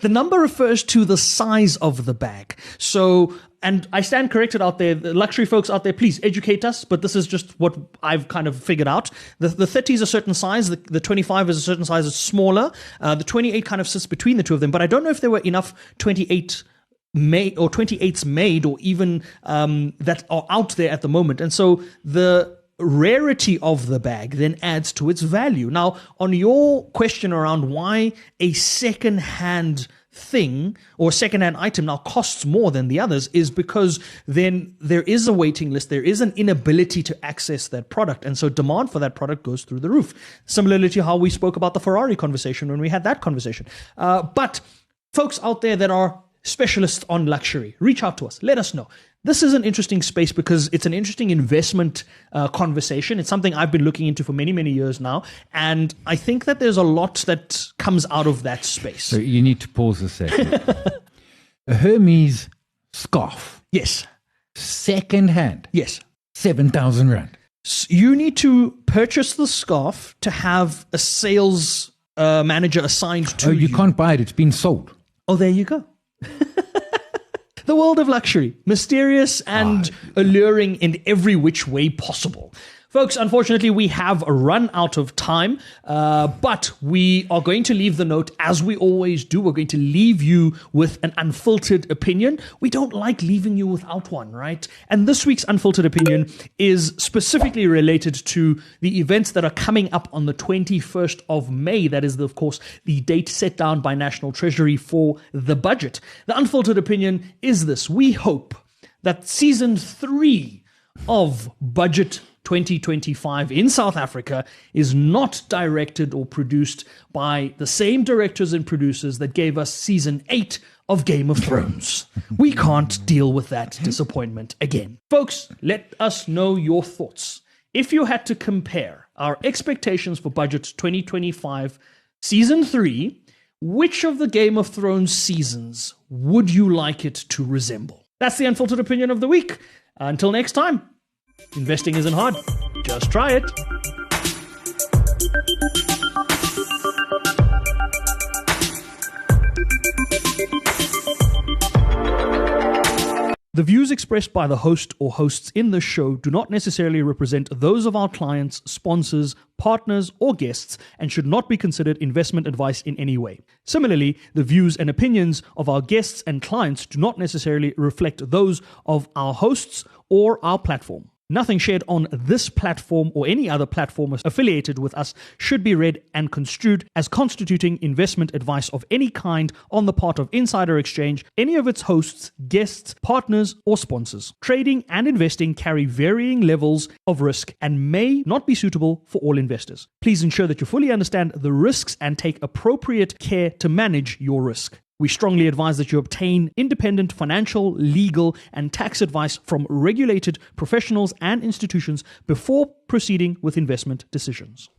The number refers to the size of the bag. So, and I stand corrected out there, the luxury folks out there, please educate us, but this is just what I've kind of figured out. The 30 is a certain size, the 25 is a certain size, it's smaller. The 28 kind of sits between the two of them, but I don't know if there were enough 28s made or even that are out there at the moment. And so the rarity of the bag then adds to its value. Now, on your question around why a second-hand thing or second-hand item now costs more than the others is because then there is a waiting list, there is an inability to access that product, and so demand for that product goes through the roof. Similarly to how we spoke about the Ferrari conversation when we had that conversation. But folks out there that are specialists on luxury, reach out to us, let us know. This is an interesting space because it's an interesting investment conversation. It's something I've been looking into for many, many years now. And I think that there's a lot that comes out of that space. So you need to pause a second. A Hermes scarf. Yes. Second hand. Yes. 7,000 Rand. You need to purchase the scarf to have a sales manager assigned to you. You can't buy it. It's been sold. Oh, there you go. The world of luxury, mysterious and alluring in every which way possible. Folks, unfortunately, we have run out of time, but we are going to leave the note as we always do. We're going to leave you with an unfiltered opinion. We don't like leaving you without one, right? And this week's unfiltered opinion is specifically related to the events that are coming up on the 21st of May. That is, of course, the date set down by National Treasury for the budget. The unfiltered opinion is this. We hope that season 3 of Budget 2025 in South Africa is not directed or produced by the same directors and producers that gave us season 8 of Game of Thrones. We can't deal with that disappointment again. Folks, let us know your thoughts. If you had to compare our expectations for Budget 2025 season 3, which of the Game of Thrones seasons would you like it to resemble? That's the unfiltered opinion of the week. Until next time. Investing isn't hard. Just try it. The views expressed by the host or hosts in this show do not necessarily represent those of our clients, sponsors, partners, or guests and should not be considered investment advice in any way. Similarly, the views and opinions of our guests and clients do not necessarily reflect those of our hosts or our platform. Nothing shared on this platform or any other platform affiliated with us should be read and construed as constituting investment advice of any kind on the part of Insider Exchange, any of its hosts, guests, partners, or sponsors. Trading and investing carry varying levels of risk and may not be suitable for all investors. Please ensure that you fully understand the risks and take appropriate care to manage your risk. We strongly advise that you obtain independent financial, legal, and tax advice from regulated professionals and institutions before proceeding with investment decisions.